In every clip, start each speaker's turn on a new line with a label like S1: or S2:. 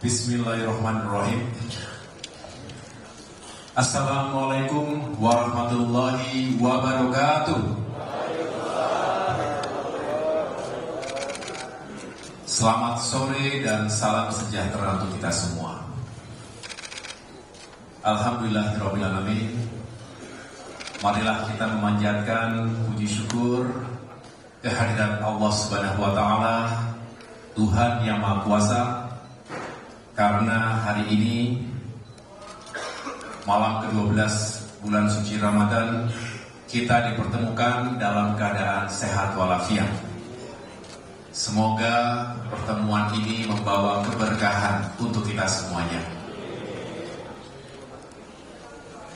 S1: Bismillahirrahmanirrahim. Assalamualaikum warahmatullahi wabarakatuh. Selamat sore dan salam sejahtera untuk kita semua. Alhamdulillahirrahmanirrahim. Marilah kita memanjatkan puji syukur kehadirat Allah Subhanahu wa Ta'ala, Tuhan yang Maha Kuasa, karena hari ini malam ke-12 bulan suci Ramadan kita dipertemukan dalam keadaan sehat walafiat. Semoga pertemuan ini membawa keberkahan untuk kita semuanya.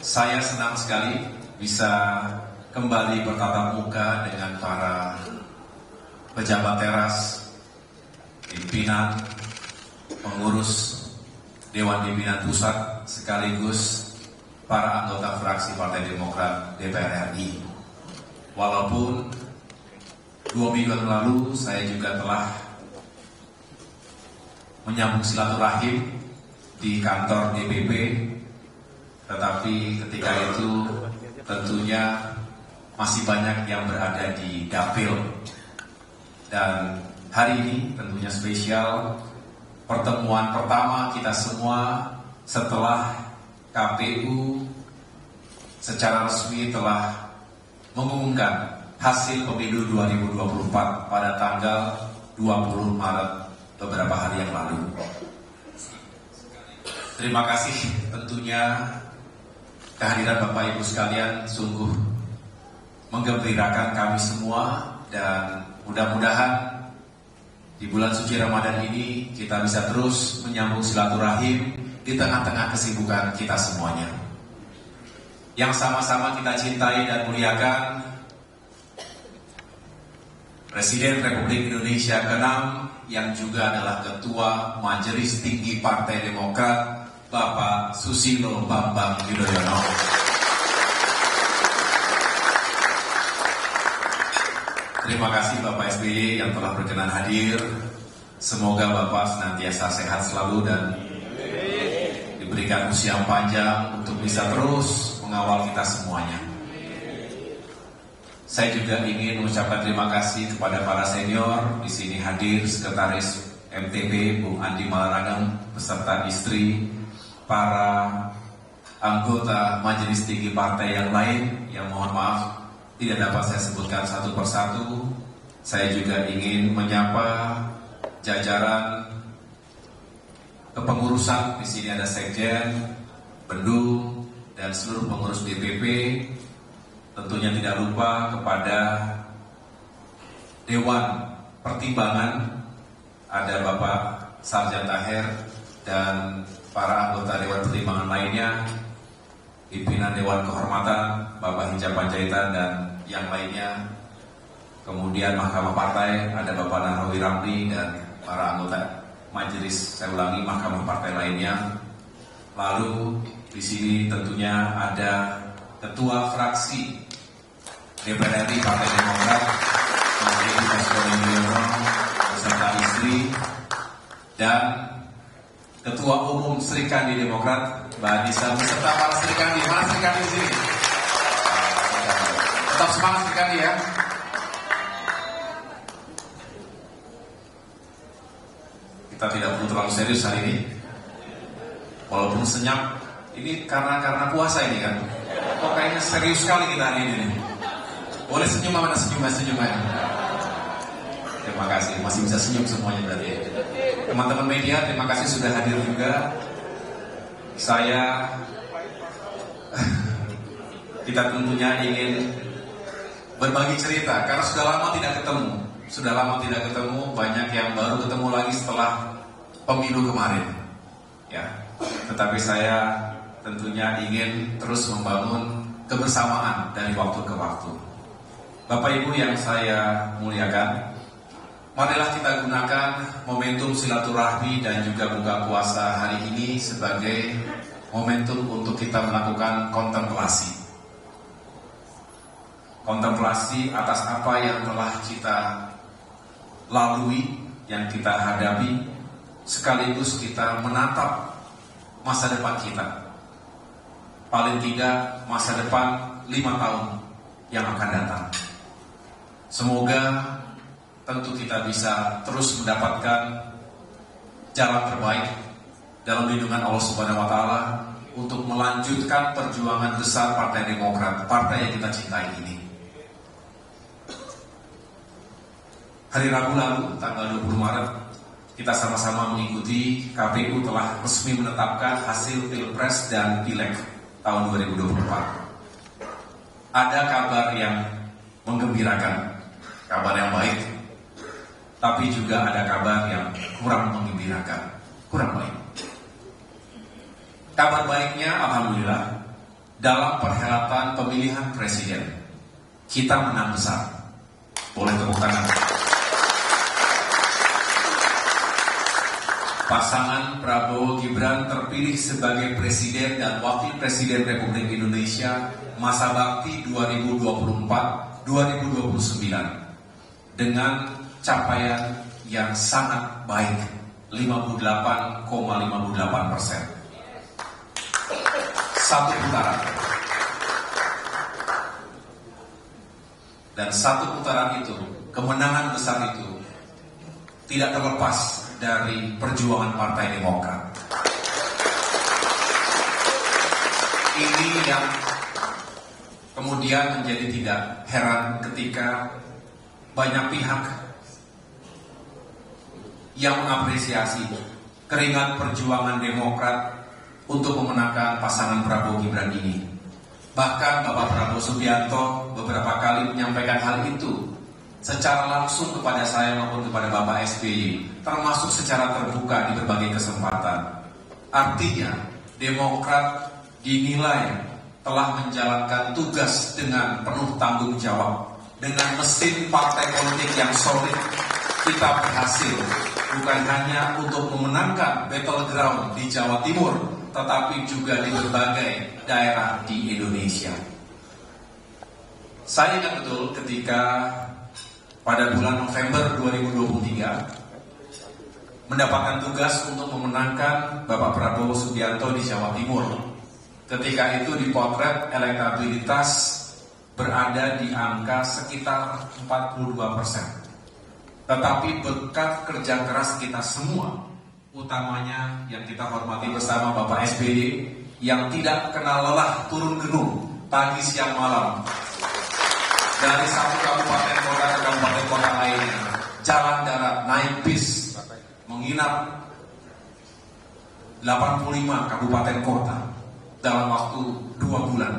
S1: Saya senang sekali bisa kembali bertatap muka dengan para pejabat teras, pimpinan, pengurus Dewan Pimpinan Pusat, sekaligus para anggota fraksi Partai Demokrat DPR RI. Walaupun 2 minggu yang lalu saya juga telah menyambung silaturahim di kantor DPP, tetapi ketika itu tentunya masih banyak yang berada di dapil. Dan hari ini tentunya spesial, pertemuan pertama kita semua setelah KPU secara resmi telah mengumumkan hasil pemilu 2024 pada tanggal 20 Maret beberapa hari yang lalu. Terima kasih tentunya kehadiran Bapak Ibu sekalian sungguh menggembirakan kami semua, dan mudah-mudahan di bulan suci Ramadan ini kita bisa terus menyambung silaturahim di tengah-tengah kesibukan kita semuanya. Yang sama-sama kita cintai dan muliakan Presiden Republik Indonesia ke-6 yang juga adalah Ketua Majelis Tinggi Partai Demokrat, Bapak Susilo Bambang Yudhoyono. Terima kasih Bapak SBY yang telah berkenan hadir. Semoga Bapak senantiasa sehat selalu dan diberikan usia yang panjang untuk bisa terus mengawal kita semuanya. Saya juga ingin mengucapkan terima kasih kepada para senior di sini hadir, Sekretaris MTP Bung Andi Malarangeng beserta istri, para anggota Majelis Tinggi Partai yang lain yang mohon maaf tidak dapat saya sebutkan satu persatu. Saya juga ingin menyapa jajaran kepengurusan. Di sini ada Sekjen, Bendung, dan seluruh pengurus DPP. Tentunya tidak lupa kepada Dewan Pertimbangan, ada Bapak Sarjan Taher dan para anggota Dewan Pertimbangan lainnya, pimpinan Dewan Kehormatan, Bapak Hinca Panjaitan dan yang lainnya. Kemudian Mahkamah Partai, ada Bapak Nahrawi Ramli dan para anggota Majelis, saya ulangi, Mahkamah Partai lainnya. Lalu di sini tentunya ada Ketua Fraksi DPR RI Partai Demokrat, Bapak Susilo Yudhoyono beserta istri, dan Ketua Umum Sri Kandi Demokrat, Mbak Anissa beserta para Sri Kandi. Mana Sri Kandi di sini? Tetap semangat Sri Kandi ya. Kita tidak perlu terlalu serius hari ini, walaupun senyap. Ini karena puasa ini kan. Kok kayaknya serius sekali kita hari ini. Boleh senyum, mana senyum ya. Terima kasih, masih bisa senyum semuanya berarti. Teman-teman media, terima kasih sudah hadir juga. Kita tentunya ingin berbagi cerita karena sudah lama tidak ketemu, banyak yang baru ketemu lagi setelah pemilu kemarin. Ya, tetapi saya tentunya ingin terus membangun kebersamaan dari waktu ke waktu. Bapak Ibu yang saya muliakan, marilah kita gunakan momentum silaturahmi dan juga buka puasa hari ini sebagai momentum untuk kita melakukan kontemplasi. Kontemplasi atas apa yang telah kita lalui, yang kita hadapi, sekaligus kita menatap masa depan kita. Paling tidak masa depan 5 tahun yang akan datang. Semoga tentu kita bisa terus mendapatkan jalan terbaik dalam lindungan Allah Subhanahu wa Ta'ala untuk melanjutkan perjuangan besar Partai Demokrat, partai yang kita cintai ini. Hari Rabu lalu, tanggal 20 Maret, kita sama-sama mengikuti KPU telah resmi menetapkan hasil Pilpres dan Pileg tahun 2024. Ada kabar yang menggembirakan, kabar yang baik, tapi juga ada kabar yang kurang menggembirakan, kurang baik. Kabar baiknya, alhamdulillah, dalam perhelatan pemilihan presiden, kita menang besar. Boleh tepuk tangan. Pasangan Prabowo Gibran terpilih sebagai Presiden dan Wakil Presiden Republik Indonesia masa bakti 2024-2029 dengan capaian yang sangat baik, 58,58%. Satu putaran. Dan satu putaran itu, kemenangan besar itu tidak terlepas dari perjuangan Partai Demokrat. Ini yang kemudian menjadi tidak heran ketika banyak pihak yang mengapresiasi keringat perjuangan Demokrat untuk memenangkan pasangan Prabowo Gibran ini. Bahkan Bapak Prabowo Subianto beberapa kali menyampaikan hal itu secara langsung kepada saya maupun kepada Bapak SBY, termasuk secara terbuka di berbagai kesempatan. Artinya, Demokrat dinilai telah menjalankan tugas dengan penuh tanggung jawab. Dengan mesin partai politik yang solid, kita berhasil bukan hanya untuk memenangkan battleground di Jawa Timur, tetapi juga di berbagai daerah di Indonesia. Saya ingat betul ketika pada bulan November 2023 mendapatkan tugas untuk memenangkan Bapak Prabowo Subianto di Jawa Timur. Ketika itu dipotret elektabilitas berada di angka sekitar 42%. Tetapi berkat kerja keras kita semua, utamanya yang kita hormati bersama Bapak SBY yang tidak kenal lelah turun gunung pagi siang malam dari satu kabupaten kota ke kabupaten kota lainnya, jalan darat, naik bis, menginap 85 kabupaten kota dalam waktu 2 bulan.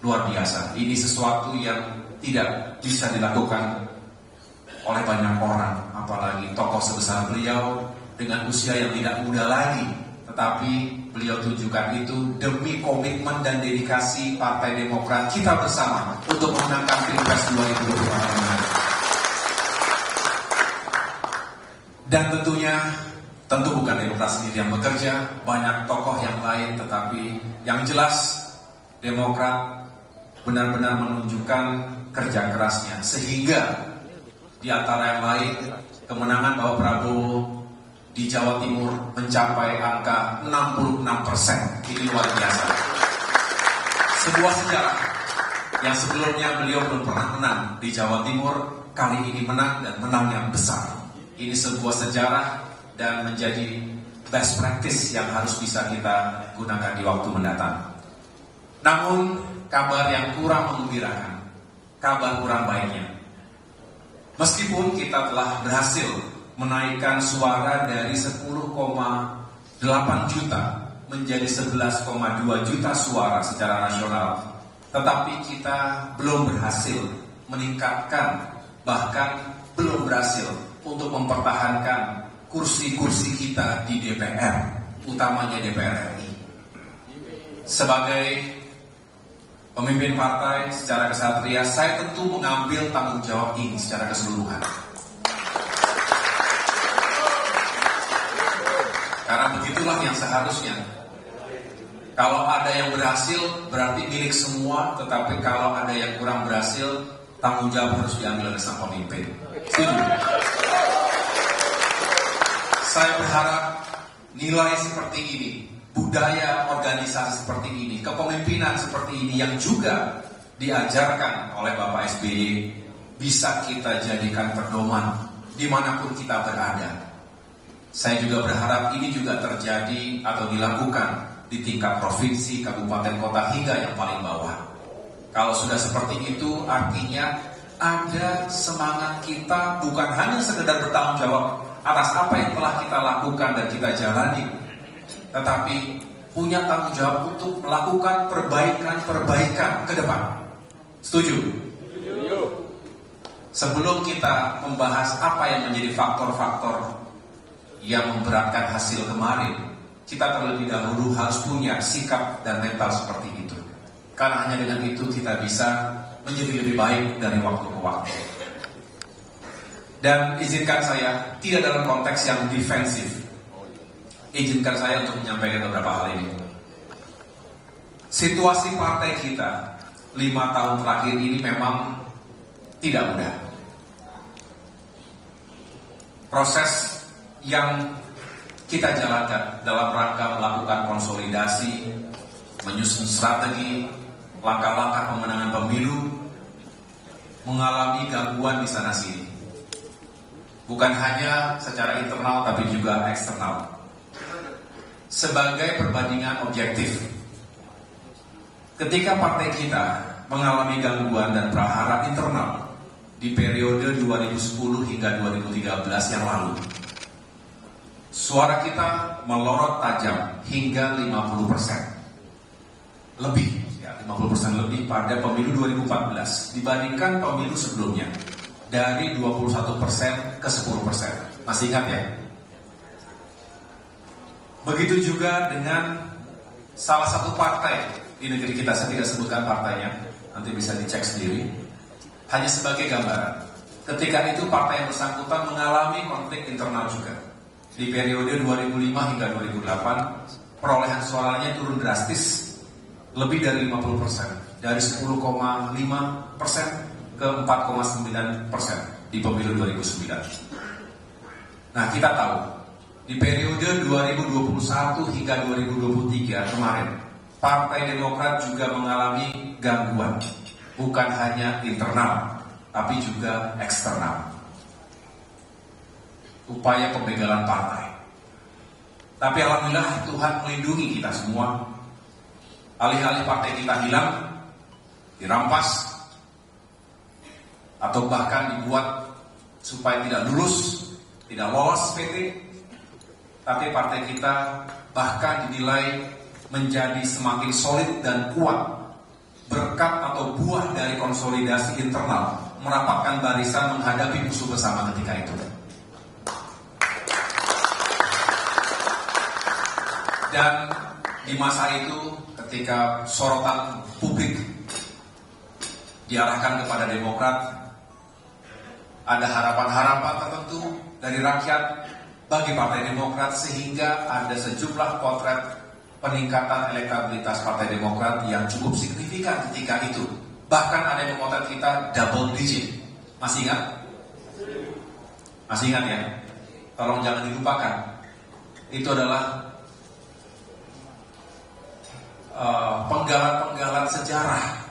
S1: Luar biasa. Ini sesuatu yang tidak bisa dilakukan oleh banyak orang, apalagi tokoh sebesar beliau dengan usia yang tidak muda lagi. Tetapi beliau tunjukkan itu demi komitmen dan dedikasi Partai Demokrat kita bersama untuk memenangkan Pilpres 2024. Dan tentu bukan Demokrat sendiri yang bekerja, banyak tokoh yang lain, tetapi yang jelas Demokrat benar-benar menunjukkan kerja kerasnya sehingga di antara yang lain kemenangan Bapak Prabowo di Jawa Timur mencapai angka 66%. Ini luar biasa. Sebuah sejarah yang sebelumnya beliau belum pernah menang di Jawa Timur, kali ini menang dan menang yang besar. Ini sebuah sejarah dan menjadi best practice yang harus bisa kita gunakan di waktu mendatang. Namun kabar yang kurang menggembirakan, kabar kurang baiknya. Meskipun kita telah berhasil menaikkan suara dari 10,8 juta menjadi 11,2 juta suara secara nasional, tetapi kita belum berhasil meningkatkan, bahkan belum berhasil untuk mempertahankan kursi-kursi kita di DPR, utamanya DPR RI. Sebagai pemimpin partai secara kesatria, saya tentu mengambil tanggung jawab ini secara keseluruhan. Karena begitulah yang seharusnya. Kalau ada yang berhasil, berarti milik semua. Tetapi kalau ada yang kurang berhasil, tanggung jawab harus diambil oleh sang pemimpin. Setuju? Saya berharap nilai seperti ini, budaya organisasi seperti ini, kepemimpinan seperti ini yang juga diajarkan oleh Bapak SBY bisa kita jadikan pedoman dimanapun kita berada. Saya juga berharap ini juga terjadi atau dilakukan di tingkat provinsi, kabupaten, kota, hingga yang paling bawah. Kalau sudah seperti itu, artinya ada semangat kita bukan hanya sekedar bertanggung jawab atas apa yang telah kita lakukan dan kita jalani, tetapi punya tanggung jawab untuk melakukan perbaikan ke depan. Setuju? Sebelum kita membahas apa yang menjadi faktor-faktor yang memberatkan hasil kemarin, kita terlebih dahulu harus punya sikap dan mental seperti itu. Karena hanya dengan itu kita bisa menjadi lebih baik dari waktu ke waktu. Dan izinkan saya, tidak dalam konteks yang defensif, izinkan saya untuk menyampaikan beberapa hal ini. Situasi partai kita 5 tahun terakhir ini memang tidak mudah. Proses yang kita jalankan dalam rangka melakukan konsolidasi, menyusun strategi, langkah-langkah pemenangan pemilu, mengalami gangguan di sana-sini. Bukan hanya secara internal tapi juga eksternal. Sebagai perbandingan objektif, ketika partai kita mengalami gangguan dan prahara internal di periode 2010 hingga 2013 yang lalu, suara kita melorot tajam hingga 50% lebih, ya 50% lebih pada pemilu 2014 dibandingkan pemilu sebelumnya, dari 21% ke 10%. Masih ingat ya? Begitu juga dengan salah satu partai di negeri kita, saya tidak sebutkan partainya, nanti bisa dicek sendiri. Hanya sebagai gambaran, ketika itu partai yang bersangkutan mengalami konflik internal juga. Di periode 2005 hingga 2008, perolehan suaranya turun drastis, lebih dari 50%, dari 10,5% ke 4,9% di pemilu 2009. Nah, kita tahu di periode 2021 hingga 2023 kemarin, Partai Demokrat juga mengalami gangguan, bukan hanya internal, tapi juga eksternal. Upaya pembegalan partai. Tapi alhamdulillah Tuhan melindungi kita semua. Alih-alih partai kita hilang, dirampas, atau bahkan dibuat supaya tidak lulus, tidak lolos PT, tapi partai kita bahkan dinilai menjadi semakin solid dan kuat berkat atau buah dari konsolidasi internal, merapatkan barisan menghadapi musuh bersama ketika itu. Dan di masa itu, ketika sorotan publik diarahkan kepada Demokrat, ada harapan-harapan tertentu dari rakyat bagi Partai Demokrat, sehingga ada sejumlah potret peningkatan elektabilitas Partai Demokrat yang cukup signifikan ketika itu. Bahkan ada yang memotret kita double digit. Masih ingat? Masih ingat ya? Tolong jangan dilupakan. Itu adalah penggalan-penggalan sejarah.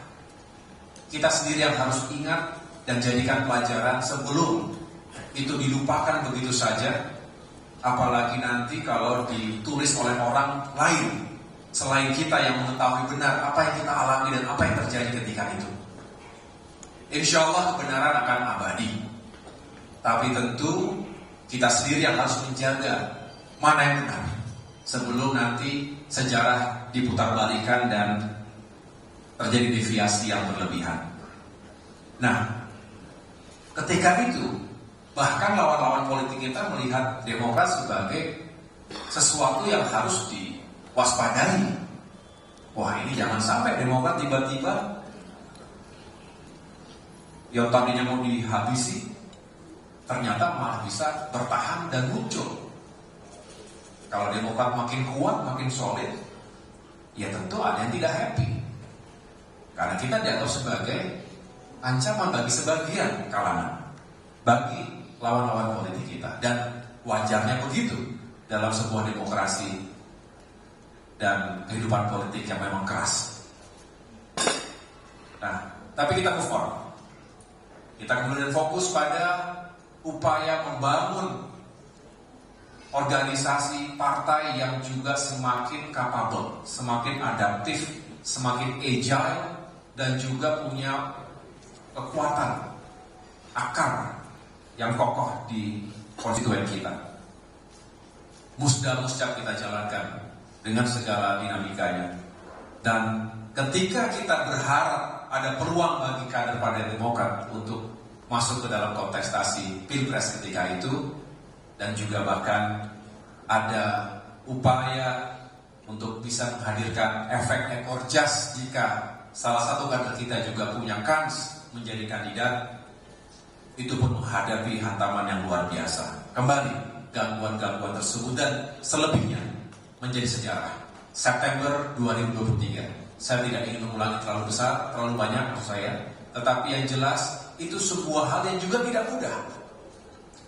S1: Kita sendiri yang harus ingat dan jadikan pelajaran sebelum itu dilupakan begitu saja. Apalagi nanti kalau ditulis oleh orang lain selain kita yang mengetahui benar apa yang kita alami dan apa yang terjadi ketika itu. Insya Allah kebenaran akan abadi. Tapi tentu kita sendiri yang harus menjaga mana yang benar sebelum nanti sejarah diputar-balikan dan terjadi deviasi yang berlebihan. Nah, ketika itu bahkan lawan-lawan politik kita melihat Demokrat sebagai sesuatu yang harus diwaspadai. Wah, ini jangan sampai Demokrat tiba-tiba yang tadinya mau dihabisi ternyata malah bisa bertahan dan muncul. Kalau Demokrat makin kuat, makin solid, ya tentu ada yang tidak happy. Karena kita dianggap sebagai ancaman bagi sebagian kalangan, bagi lawan-lawan politik kita. Dan wajarnya begitu. dalam sebuah demokrasi dan kehidupan politik yang memang keras. Nah, tapi kita move on. Kita kemudian fokus pada upaya membangun organisasi partai yang juga semakin capable, semakin adaptif, semakin agile, dan juga punya kekuatan akar yang kokoh di konstituen kita. Musda-musda kita jalankan dengan segala dinamikanya. Dan ketika kita berharap ada peluang bagi kader Partai Demokrat untuk masuk ke dalam kontestasi Pilpres ketika itu, dan juga bahkan ada upaya untuk bisa menghadirkan efek ekor jas jika salah satu kader kita juga punya kans menjadi kandidat, itu pun menghadapi hantaman yang luar biasa. Kembali gangguan-gangguan tersebut dan selebihnya menjadi sejarah. September 2023. Saya tidak ingin mengulangi terlalu besar, terlalu banyak maksud saya. Tetapi yang jelas itu sebuah hal yang juga tidak mudah.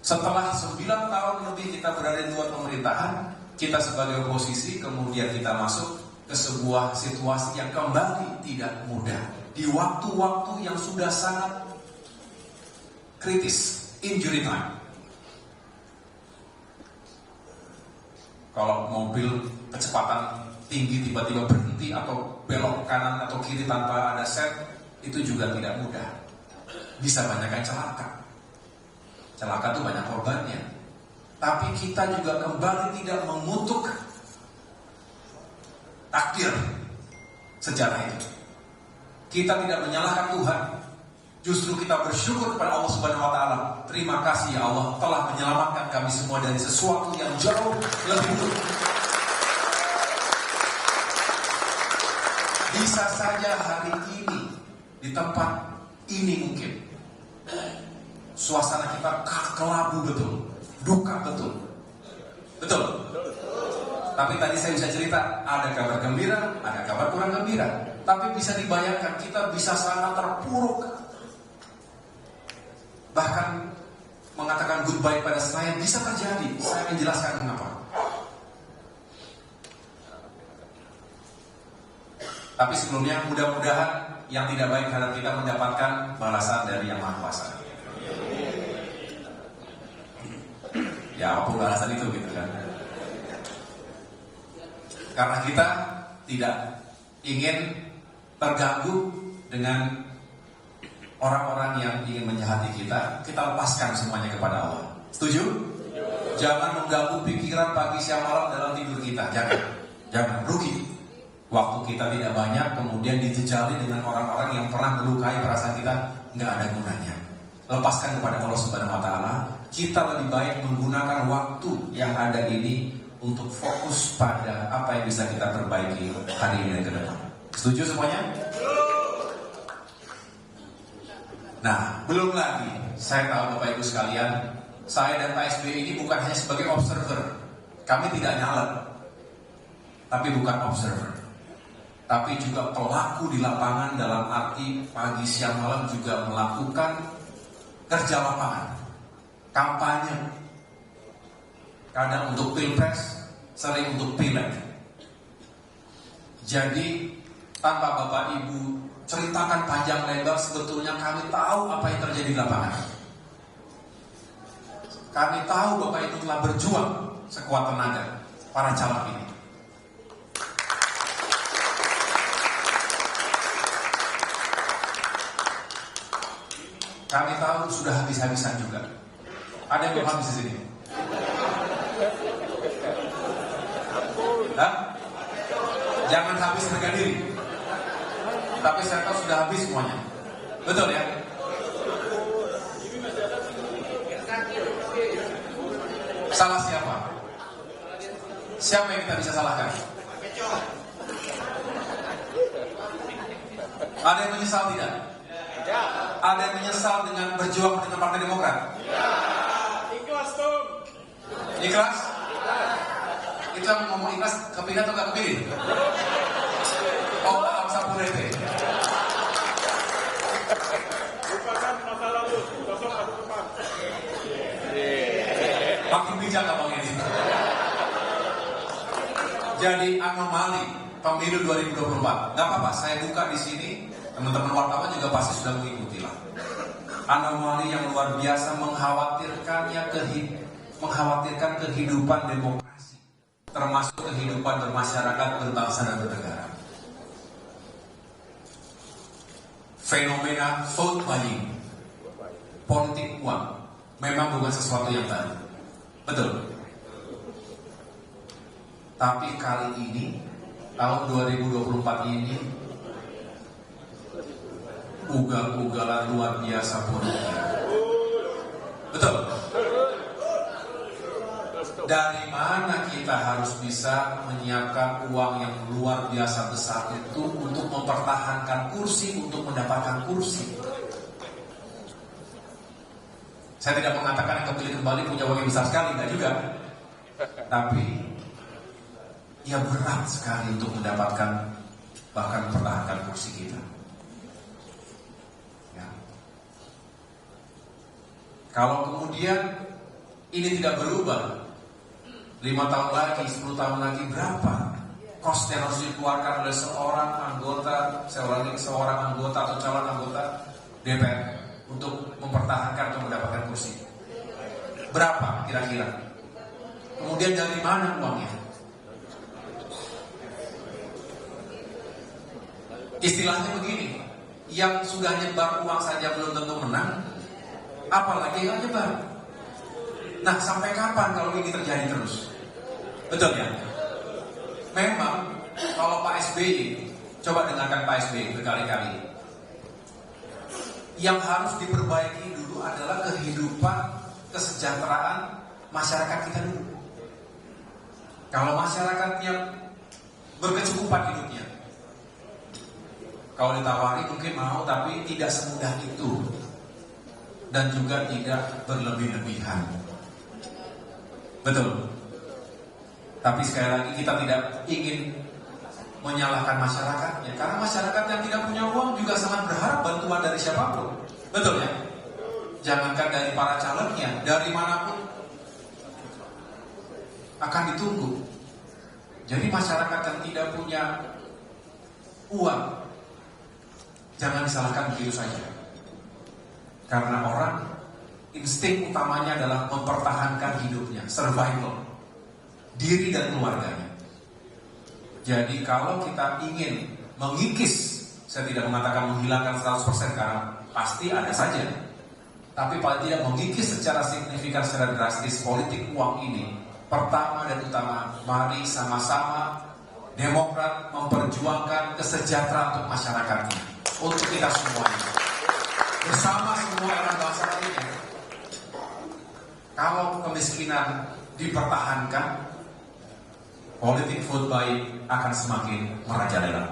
S1: Setelah 9 tahun lebih kita berada di luar pemerintahan, kita sebagai oposisi kemudian kita masuk ke sebuah situasi yang kembali tidak mudah. Di waktu-waktu yang sudah sangat kritis, injury time. Kalau mobil kecepatan tinggi tiba-tiba berhenti atau belok kanan atau kiri tanpa ada set, itu juga tidak mudah. Bisa banyak yang celaka. Celaka itu banyak korbannya. Tapi kita juga kembali tidak mengutuk takdir sejarah itu. Kita tidak menyalahkan Tuhan. Justru kita bersyukur kepada Allah Subhanahu wa taala. Terima kasih ya Allah telah menyelamatkan kami semua dari sesuatu yang jauh lebih buruk. Bisa saja hari ini di tempat ini mungkin suasana kita kelabu betul, duka betul. Betul. Tapi tadi saya bisa cerita, ada kabar gembira, ada kabar kurang gembira. Tapi bisa dibayangkan kita bisa sangat terpuruk. Bahkan mengatakan goodbye pada saya bisa terjadi. Saya akan jelaskan mengapa. Tapi sebelumnya mudah-mudahan yang tidak baik terhadap kita mendapatkan balasan dari Yang Maha Kuasa. Ya apapun balasan itu gitu kan. Karena kita tidak ingin terganggu dengan orang-orang yang ingin menjahati kita, kita lepaskan semuanya kepada Allah. Setuju? Jangan mengganggu pikiran pagi siang malam dalam tidur kita. Jangan rugi. Waktu kita tidak banyak, kemudian dijejali dengan orang-orang yang pernah melukai perasaan kita, nggak ada gunanya. Lepaskan kepada Allah Subhanahu wa taala. Kita lebih baik menggunakan waktu yang ada ini untuk fokus pada apa yang bisa kita perbaiki hari ini dan ke depan. Setuju semuanya? Nah, belum lagi, saya tahu Bapak Ibu sekalian, saya dan Pak SBY ini bukan hanya sebagai observer. Kami tidak nyalek, tapi bukan observer. Tapi juga pelaku di lapangan dalam arti pagi siang malam juga melakukan kerja lapangan, kampanye. Kadang untuk pilpres, sering untuk pileg. Jadi tanpa Bapak Ibu ceritakan panjang lebar, sebetulnya kami tahu apa yang terjadi di lapangan. Kami tahu Bapak Ibu telah berjuang sekuat tenaga para caleg ini. Kami tahu sudah habis-habisan juga. Ada yang belum habis di sini? Hah? Jangan habis harga diri. Tapi saya tahu sudah habis semuanya. Betul ya? Salah siapa? Siapa yang kita bisa salahkan? Ada yang menyesal tidak? Ada yang menyesal dengan berjuang dengan Partai Demokrat?
S2: Ikhlas Tom.
S1: Ikhlas? Itu yang ngomong ikhlas kepilih atau gak kepilih? Oh, maaf sapurete.
S2: Lupakan masa lalu, sosok masa depan.
S1: Makin bijak abang ini. jadi anomali pemilu 2024. Nggak apa-apa, saya buka di sini. Teman-teman wartawan juga pasti sudah mengikuti lah. Anomali yang luar biasa mengkhawatirkan kehidupan demokrasi, termasuk kehidupan bermasyarakat, berbangsa dan bernegara. Fenomena vote buying, politik uang, memang bukan sesuatu yang baru. Betul. Tapi kali ini, tahun 2024 ini, ugal-ugalan luar biasa politik. Betul. Dari mana kita harus bisa menyiapkan uang yang luar biasa besar itu untuk mempertahankan kursi, untuk mendapatkan kursi? Saya tidak mengatakan yang kepilih kembali punya uang yang besar sekali, enggak juga. Tapi ya berat sekali untuk mendapatkan, bahkan mempertahankan kursi kita. Ya. Kalau kemudian ini tidak berubah, 5 tahun lagi, 10 tahun lagi, berapa cost yang harus dikeluarkan oleh seorang anggota atau calon anggota DPR untuk mempertahankan atau mendapatkan kursi? Berapa kira-kira? Kemudian dari mana uangnya? Istilahnya begini, yang sudah nyebar uang saja belum tentu menang, apalagi yang nyebar. Nah, sampai kapan kalau ini terjadi terus? Betul ya? Memang kalau Pak SBY, coba dengarkan Pak SBY berkali-kali, yang harus diperbaiki dulu adalah kehidupan, kesejahteraan masyarakat kita dulu. Kalau masyarakatnya berkecukupan hidupnya, kalau ditawari mungkin mau, tapi tidak semudah itu, dan juga tidak berlebih-lebihan. Betul. Tapi sekali lagi kita tidak ingin menyalahkan masyarakatnya, karena masyarakat yang tidak punya uang juga sangat berharap bantuan dari siapapun. Betul ya? Jangankan dari para calegnya, dari manapun akan ditunggu. Jadi masyarakat yang tidak punya uang, jangan disalahkan begitu saja. Karena orang insting utamanya adalah mempertahankan hidupnya, survival, diri dan keluarganya. Jadi kalau kita ingin mengikis, saya tidak mengatakan menghilangkan 100% karena pasti ada saja, tapi paling tidak mengikis secara signifikan, secara drastis politik uang ini, pertama dan utama, mari sama-sama Demokrat memperjuangkan kesejahteraan untuk masyarakatnya, untuk kita semuanya, bersama semua orang bangsa lainnya. Kalau kemiskinan dipertahankan, politik vote buying akan semakin merajalela.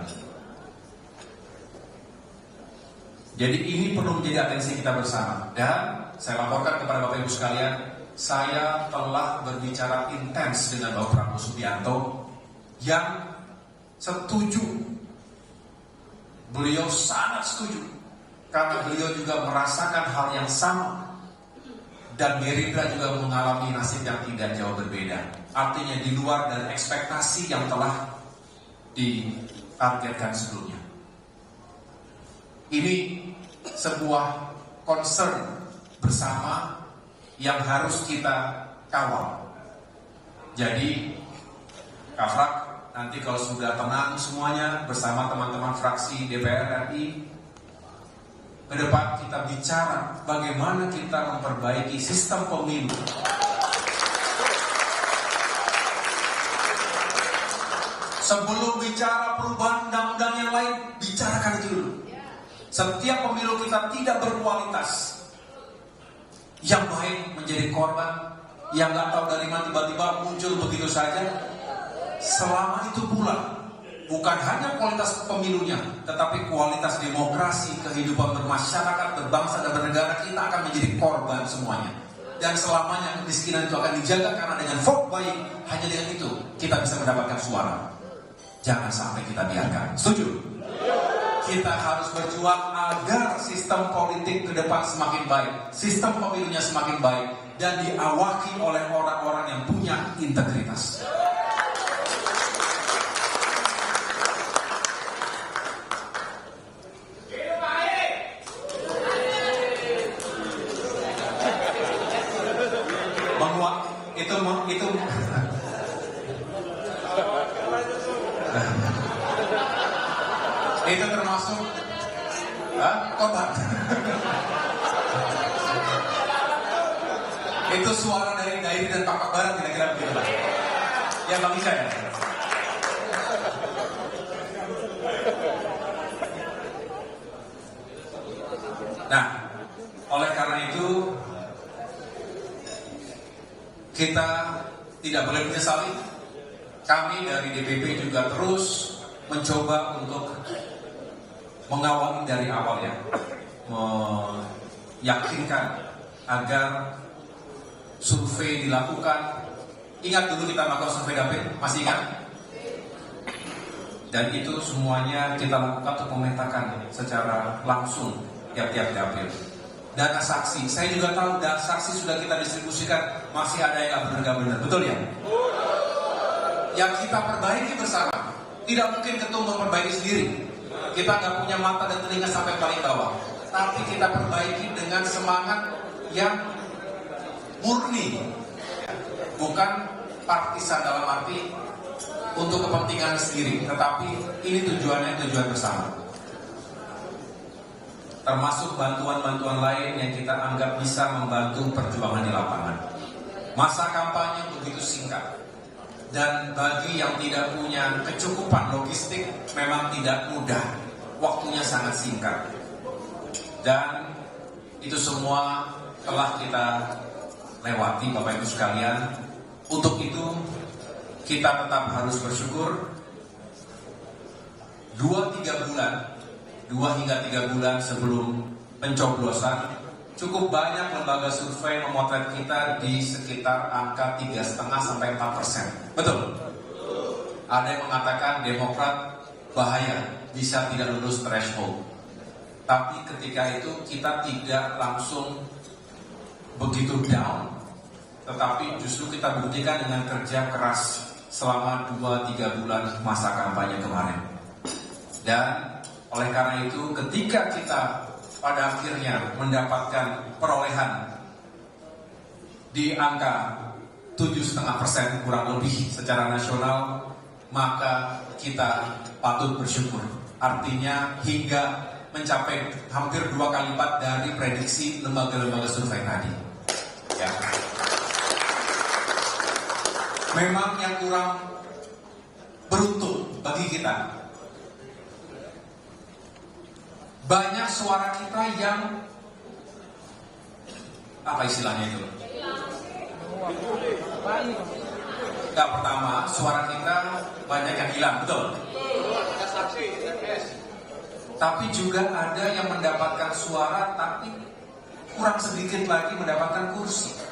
S1: Jadi ini perlu menjadi atensi kita bersama. Dan saya laporkan kepada Bapak Ibu sekalian, saya telah berbicara intens dengan Bapak Prabowo Subianto yang setuju. Beliau sangat setuju karena beliau juga merasakan hal yang sama. Dan Gerindra juga mengalami nasib yang tidak jauh berbeda. Artinya di luar dari ekspektasi yang telah ditargetkan sebelumnya. Ini sebuah concern bersama yang harus kita kawal. Jadi Kafrak, nanti kalau sudah tenang semuanya bersama teman-teman fraksi DPR RI, ke depan kita bicara bagaimana kita memperbaiki sistem pemilu. Sebelum bicara perubahan undang-undang yang lain, bicarakan itu dulu. Setiap pemilu kita tidak berkualitas. Yang baik menjadi korban, yang nggak tahu dari mana tiba-tiba muncul begitu saja. Selama itu pula, bukan hanya kualitas pemilunya, tetapi kualitas demokrasi, kehidupan bermasyarakat, berbangsa dan bernegara, kita akan menjadi korban semuanya. Dan selamanya kemiskinan itu akan dijaga, karena dengan vote buying, hanya dengan itu kita bisa mendapatkan suara. Jangan sampai kita biarkan. Setuju? Kita harus berjuang agar sistem politik ke depan semakin baik, sistem pemilunya semakin baik, dan diawaki oleh orang-orang yang punya integritas. Itu termasuk tobat. Itu suara dari Dairi dan Pak Barat kira-kira begitu lah. Ya Bang Ica ya. Nah, oleh karena itu kita tidak boleh menyesali. Kami dari DPP juga terus mencoba untuk mengawal dari awal ya, meyakinkan agar survei dilakukan. Ingat dulu kita melakukan survei dapil, masih ingat? Dan itu semuanya kita lakukan untuk memetakan secara langsung tiap-tiap dapil. Data saksi, saya juga tahu data saksi sudah kita distribusikan, masih ada yang nggak benar, betul ya? Yang kita perbaiki bersama. Tidak mungkin ketum memperbaiki sendiri. Kita nggak punya mata dan telinga sampai paling bawah. Tapi kita perbaiki dengan semangat yang murni, bukan partisan dalam arti untuk kepentingan sendiri, tetapi ini tujuannya tujuan bersama. Termasuk bantuan-bantuan lain yang kita anggap bisa membantu perjuangan di lapangan. Masa kampanye begitu singkat, dan bagi yang tidak punya kecukupan logistik memang tidak mudah, waktunya sangat singkat. Dan itu semua telah kita lewati Bapak Ibu sekalian. Untuk itu kita tetap harus bersyukur. 2 hingga 3 bulan sebelum pencoblosan, cukup banyak lembaga survei memotret kita di sekitar angka 3,5 sampai 4%. Betul? Ada yang mengatakan Demokrat bahaya, bisa tidak lulus threshold. Tapi ketika itu kita tidak langsung begitu down, tetapi justru kita buktikan dengan kerja keras selama 2-3 bulan masa kampanye kemarin. Dan oleh karena itu ketika kita pada akhirnya mendapatkan perolehan di angka 7,5% kurang lebih secara nasional, maka kita patut bersyukur. Artinya hingga mencapai hampir 2 kali lipat dari prediksi lembaga-lembaga survei tadi. Ya. Memang yang kurang beruntung bagi kita, banyak suara kita yang apa istilahnya itu? Enggak, pertama suara kita banyak yang hilang, betul? Tapi juga ada yang mendapatkan suara tapi kurang sedikit lagi mendapatkan kursi.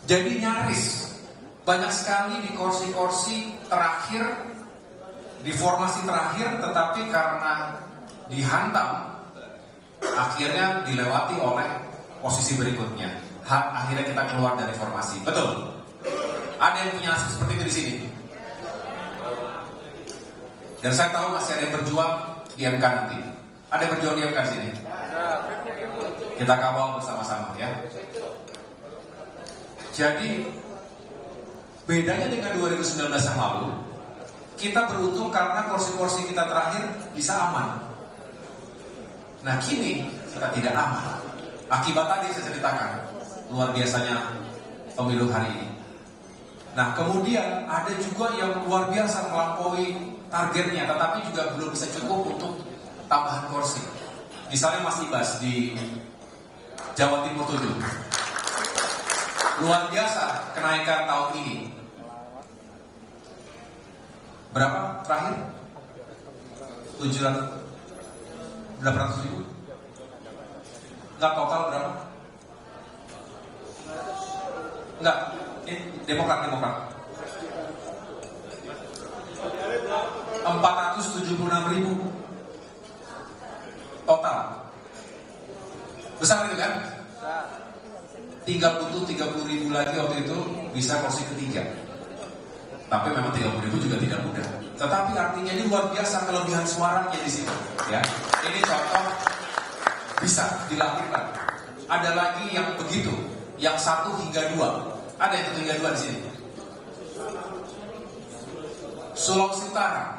S1: Jadi nyaris banyak sekali di kursi-kursi terakhir, di formasi terakhir, tetapi karena dihantam akhirnya dilewati oleh posisi berikutnya. Akhirnya kita keluar dari formasi. Betul? Ada yang punya nasib seperti itu di sini. Dan saya tahu masih ada yang berjuang di MK nanti. Ada yang berjuang di MK di sini. Kita kawal bersama-sama ya. Jadi bedanya dengan 2019 yang lalu, kita beruntung karena kursi-kursi kita terakhir bisa aman. Nah kini kita tidak aman. Akibat tadi saya ceritakan, luar biasanya pemilu hari ini. Nah kemudian ada juga yang luar biasa melampaui targetnya, tetapi juga belum bisa cukup untuk tambahan kursi. Misalnya Mas Ibas di Jawa Timur 7. Luar biasa kenaikan tahun ini. Berapa terakhir? 800 ribu? Enggak, total berapa? Enggak, Demokrat 476 ribu total. Besar itu kan? Tinggal butuh 30 ribu lagi waktu itu bisa kursi ketiga. Tapi memang 30 ribu juga tidak mudah. Tetapi artinya ini luar biasa kelebihan suaranya di sini. Ya, ini contoh bisa dilakukan. Ada lagi yang begitu, yang 1 hingga 2. Ada yang 1 hingga 2 di sini. Sulawesi Utara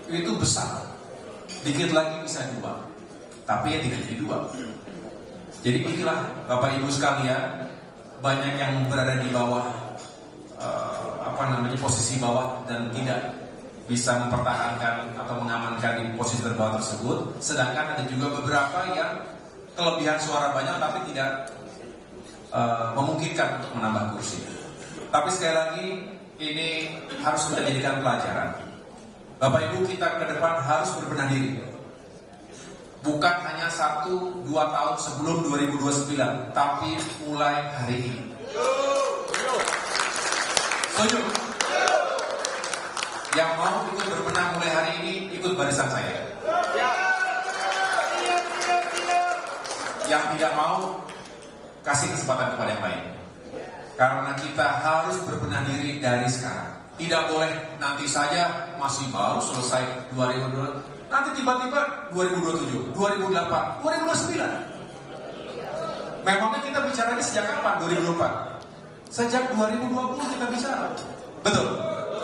S1: itu besar, dikit lagi bisa 2, tapi ya tidak jadi 2. Jadi inilah Bapak Ibu sekalian, banyak yang berada di bawah posisi bawah dan tidak bisa mempertahankan atau mengamankan di posisi terbawah tersebut. Sedangkan ada juga beberapa yang kelebihan suara banyak tapi tidak memungkinkan untuk menambah kursi. Tapi sekali lagi ini harus kita jadikan pelajaran. Bapak Ibu, kita ke depan harus berbenah diri. Bukan hanya 1-2 tahun sebelum 2029, tapi mulai hari ini. Setuju? Yang mau ikut berbenah mulai hari ini, ikut barisan saya. Yang tidak mau, kasih kesempatan kepada yang lain. Karena kita harus berbenah diri dari sekarang. Tidak boleh nanti saja, masih baru selesai 2022. Nanti tiba-tiba 2027, 2028, 2029. Memangnya kita bicaranya sejak kapan? 2024. Sejak 2020 kita bicara. Betul.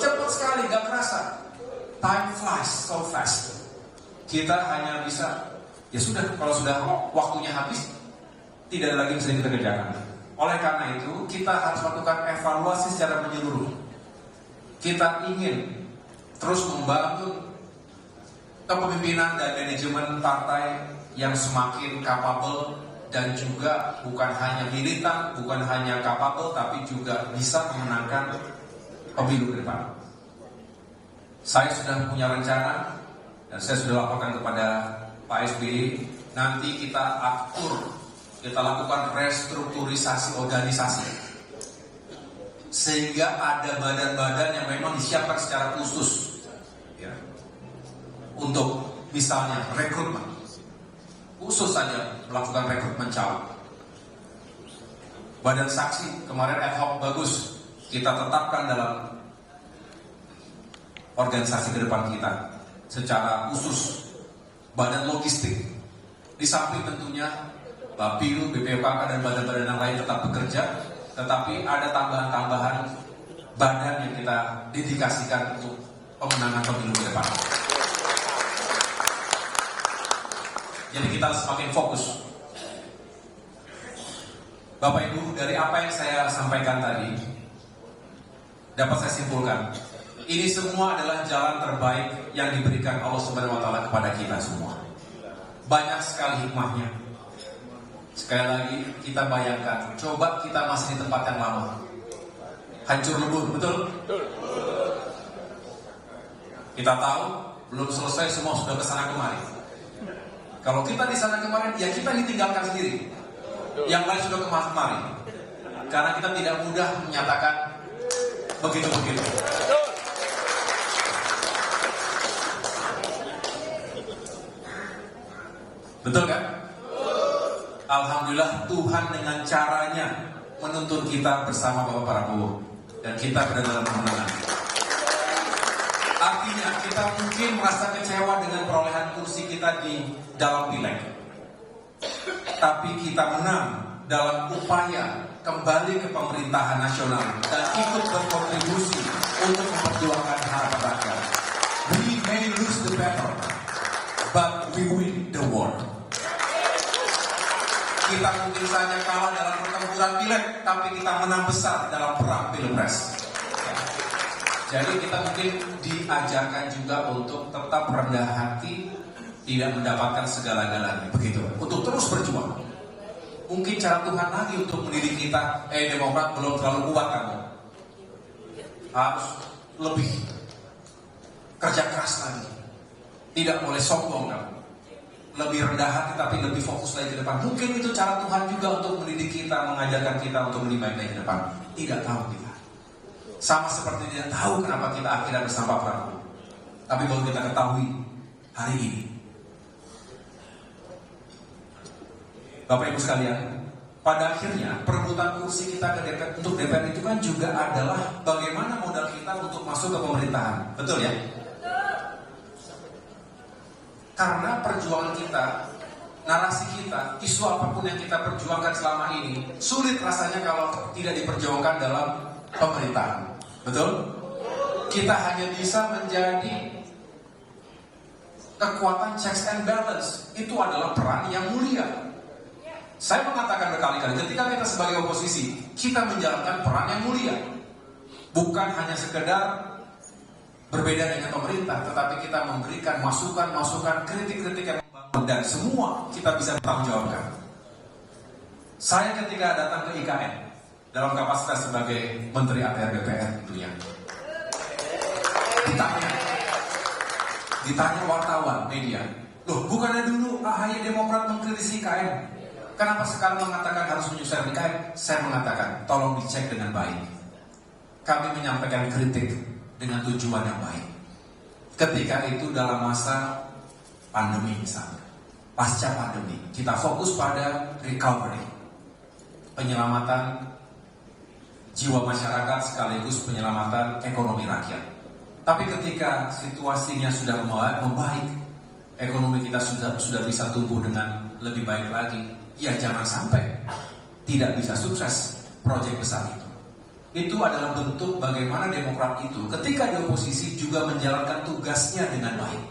S1: Cepat sekali, gak kerasa. Time flies so fast. Kita hanya bisa, ya sudah, kalau sudah waktunya habis, tidak ada lagi bisa kita kerjakan. Oleh karena itu, kita harus lakukan evaluasi secara menyeluruh. Kita ingin terus membangun kepemimpinan dan manajemen partai yang semakin capable dan juga bukan hanya militan, bukan hanya capable, tapi juga bisa memenangkan pemilu ke depan. Saya sudah punya rencana dan saya sudah laporkan kepada Pak SBY. Nanti kita atur, kita lakukan restrukturisasi organisasi, sehingga ada badan-badan yang memang disiapkan secara khusus, ya, untuk misalnya rekrutmen, khusus saja melakukan rekrutmen caleg. Badan saksi kemarin ad hoc bagus, kita tetapkan dalam organisasi ke depan kita secara khusus. Badan logistik, di samping tentunya Bapilu, BPOKK dan badan-badan yang lain tetap bekerja, tetapi ada tambahan-tambahan badan yang kita dedikasikan untuk pemenangan pemilu ke depan. Jadi kita semakin fokus. Bapak Ibu, dari apa yang saya sampaikan tadi, dapat saya simpulkan, ini semua adalah jalan terbaik yang diberikan Allah Subhanahu wa Ta'ala kepada kita semua. Banyak sekali hikmahnya. Sekali lagi kita bayangkan, coba kita masih di tempat yang lama, hancur lebur, betul? Kita tahu belum selesai, semua sudah kesana kemari. Kalau kita di sana kemarin, ya kita ditinggalkan sendiri. Yang lain sudah kemari. Karena kita tidak mudah menyatakan begitu-begitu. Betul kan? Alhamdulillah Tuhan dengan caranya menuntun kita bersama Bapak Prabowo. Dan kita berada dalam kemenangan. Artinya kita mungkin merasa kecewa dengan perolehan kursi kita di dalam pileg. Tapi kita menang dalam upaya kembali ke pemerintahan nasional dan ikut berkontribusi untuk memperjuangkan harapan rakyat. We may lose the battle, but we win the war. Kita mungkin saja kalah dalam pertempuran pileg, tapi kita menang besar dalam perang pilpres. Jadi kita mungkin diajarkan juga untuk tetap rendah hati, tidak mendapatkan segala-galanya, begitu. Untuk terus berjuang. Mungkin cara Tuhan lagi untuk mendidik kita, Demokrat belum terlalu kuat kamu. Harus lebih kerja keras lagi. Tidak boleh sombong kamu. Lebih rendah hati tapi lebih fokus lagi ke depan. Mungkin itu cara Tuhan juga untuk mendidik kita, mengajarkan kita untuk lebih baik lagi ke depan. Tidak tahu kita. Sama seperti tidak tahu kenapa kita akhirnya bersama Prabowo. Tapi kalau kita ketahui hari ini, Bapak Ibu sekalian, pada akhirnya perebutan kursi kita ke DPR, untuk DPR itu kan juga adalah bagaimana modal kita untuk masuk ke pemerintahan. Betul ya? Karena perjuangan kita, narasi kita, isu apapun yang kita perjuangkan selama ini, sulit rasanya kalau tidak diperjuangkan dalam pemerintahan. Betul? Kita hanya bisa menjadi kekuatan checks and balance. Itu adalah peran yang mulia. Saya mengatakan berkali-kali, ketika kita sebagai oposisi, kita menjalankan peran yang mulia. Bukan hanya sekedar berbeda dengan pemerintah, tetapi kita memberikan masukan-masukan, kritik-kritik yang membangun, dan semua kita bisa bertanggung jawabkan. Saya ketika datang ke IKN, dalam kapasitas sebagai Menteri ATR BPR tentunya, ditanya wartawan, media, loh bukannya dulu AHY Demokrat mengkritisi IKN, kenapa sekarang mengatakan harus menyusun IKN? Saya mengatakan, tolong dicek dengan baik. Kami menyampaikan kritik dengan tujuan yang baik. Ketika itu dalam masa pandemi misalnya, pasca pandemi, kita fokus pada recovery, penyelamatan jiwa masyarakat sekaligus penyelamatan ekonomi rakyat. Tapi ketika situasinya sudah membaik, ekonomi kita sudah bisa tumbuh dengan lebih baik lagi, ya jangan sampai tidak bisa sukses proyek besar itu. Itu adalah bentuk bagaimana Demokrat itu ketika di oposisi juga menjalankan tugasnya dengan baik.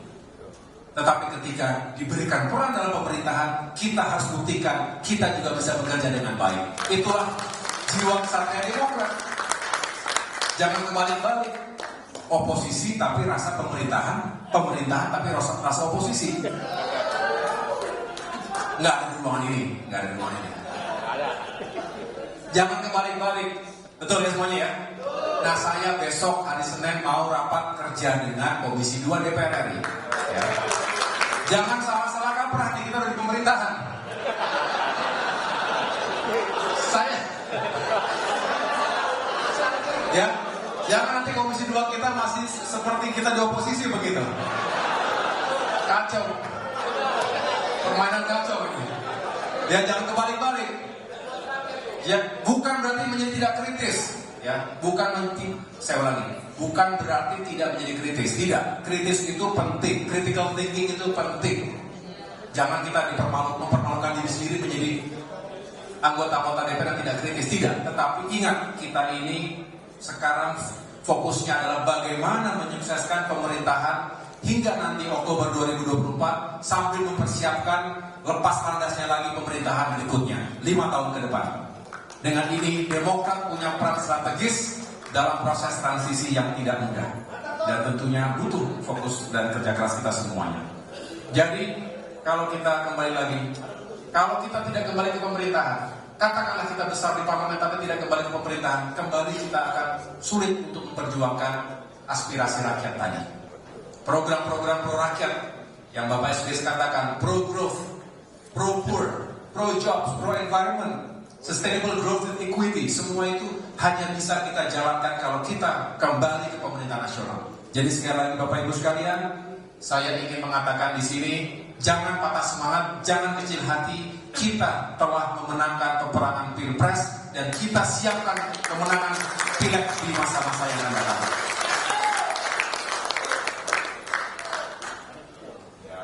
S1: Tetapi ketika diberikan peran dalam pemerintahan, kita harus buktikan kita juga bisa bekerja dengan baik. Itulah jiwa kesatria Demokrat. Jangan kembali-balik. Oposisi tapi rasa pemerintahan, pemerintahan tapi rasa oposisi. Nggak ada di ruangan ini, nggak ada di ruangan ini. Jangan kembali-balik. Betul ya semuanya ya? Nah, saya besok hari Senin mau rapat kerja dengan Komisi 2 DPR RI. Ya. Jangan salah-salah kaprah nih, kita udah di pemerintahan. Saya ya, jangan nanti Komisi 2 kita masih seperti kita di oposisi begitu. Kacau. Permainan kacau ini. Ya, jangan kebalik-balik. Ya, bukan berarti menjadi tidak kritis, ya, saya ulangi, bukan berarti tidak menjadi kritis, tidak, kritis itu penting, critical thinking itu penting. Jangan kita mempermalukan diri sendiri menjadi anggota-anggota DPR yang tidak kritis, tidak, tetapi ingat, kita ini sekarang fokusnya adalah bagaimana menyukseskan pemerintahan hingga nanti Oktober 2024 sambil mempersiapkan lepas landasnya lagi pemerintahan berikutnya 5 tahun ke depan. Dengan ini Demokrat punya peran strategis dalam proses transisi yang tidak mudah dan tentunya butuh fokus dan kerja keras kita semuanya. Jadi kalau kita kembali lagi, kalau kita tidak kembali ke pemerintahan, katakanlah kita besar di parlemen tapi tidak kembali ke pemerintahan, kembali kita akan sulit untuk memperjuangkan aspirasi rakyat tadi. Program-program pro rakyat yang Bapak SBY katakan, pro growth, pro poor, pro jobs, pro environment, sustainable growth and equity, semua itu hanya bisa kita jalankan kalau kita kembali ke pemerintahan nasional. Jadi sekali lagi Bapak Ibu sekalian, saya ingin mengatakan di sini, jangan patah semangat, jangan kecil hati. Kita telah memenangkan peperangan Pilpres dan kita siapkan kemenangan Pileg di masa-masa yang akan datang.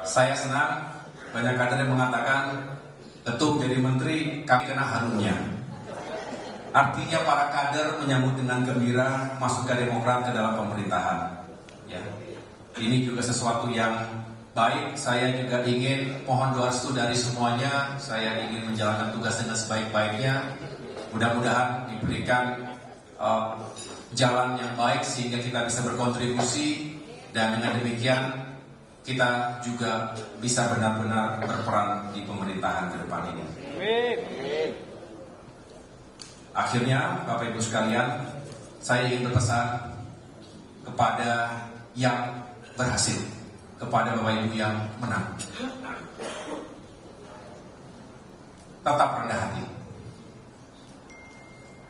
S1: Saya senang banyak kader yang mengatakan, Ketum jadi menteri, kami kena harumnya. Artinya para kader menyambut dengan gembira masuk ke Demokrat ke dalam pemerintahan. Ya, ini juga sesuatu yang baik. Saya juga ingin mohon doa restu dari semuanya. Saya ingin menjalankan tugas dengan sebaik-baiknya. Mudah-mudahan diberikan jalan yang baik sehingga kita bisa berkontribusi dan dengan demikian kita juga bisa benar-benar berperan di pemerintahan ke depan ini. Akhirnya, Bapak Ibu sekalian, saya ingin berpesan kepada yang berhasil, kepada Bapak Ibu yang menang. Tetap rendah hati.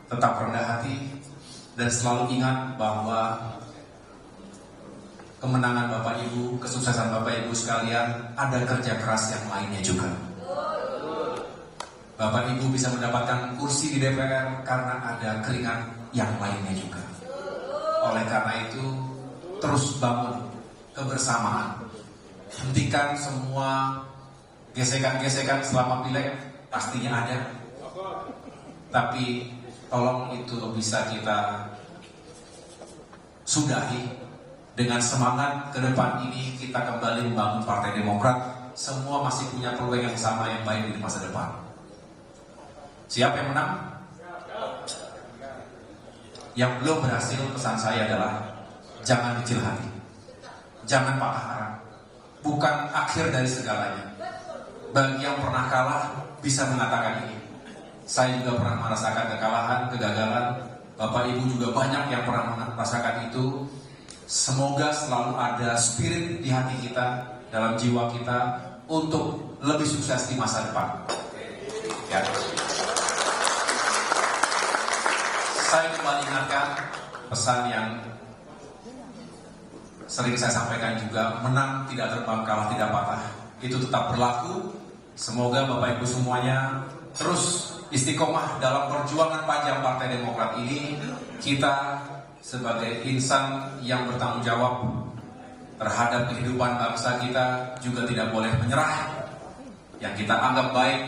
S1: Tetap rendah hati dan selalu ingat bahwa kemenangan Bapak Ibu, kesuksesan Bapak Ibu sekalian, ada kerja keras yang lainnya juga. Bapak Ibu bisa mendapatkan kursi di DPR karena ada keringat yang lainnya juga. Oleh karena itu, terus bangun kebersamaan. Hentikan semua gesekan-gesekan selama pileg, pastinya ada. Tapi tolong itu bisa kita sudahi. Dengan semangat ke depan ini kita kembali membangun Partai Demokrat. Semua masih punya peluang yang sama yang baik di masa depan. Siap yang menang? Yang belum berhasil, pesan saya adalah jangan kecil hati, jangan patah arang. Bukan akhir dari segalanya. Bagi yang pernah kalah bisa mengatakan ini. Saya juga pernah merasakan kekalahan, kegagalan. Bapak Ibu juga banyak yang pernah merasakan itu. Semoga selalu ada spirit di hati kita, dalam jiwa kita, untuk lebih sukses di masa depan. Ya. Saya kembali ingatkan pesan yang sering saya sampaikan juga, menang tidak terbang, kalah tidak patah. Itu tetap berlaku. Semoga Bapak Ibu semuanya terus istiqomah dalam perjuangan panjang Partai Demokrat ini. Kita sebagai insan yang bertanggung jawab terhadap kehidupan bangsa kita juga tidak boleh menyerah. Yang kita anggap baik,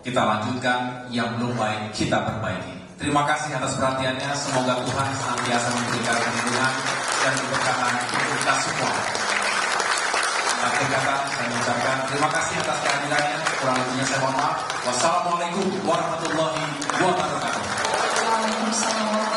S1: kita lanjutkan. Yang belum baik, kita perbaiki. Terima kasih atas perhatiannya. Semoga Tuhan senantiasa memberikan perlindungan dan keberkahan untuk kita semua. Akhir kata, saya mengucapkan terima kasih atas kehadirannya. Kurang lebihnya saya mohon maaf. Wassalamualaikum warahmatullahi wabarakatuh.
S3: Waalaikumsalam.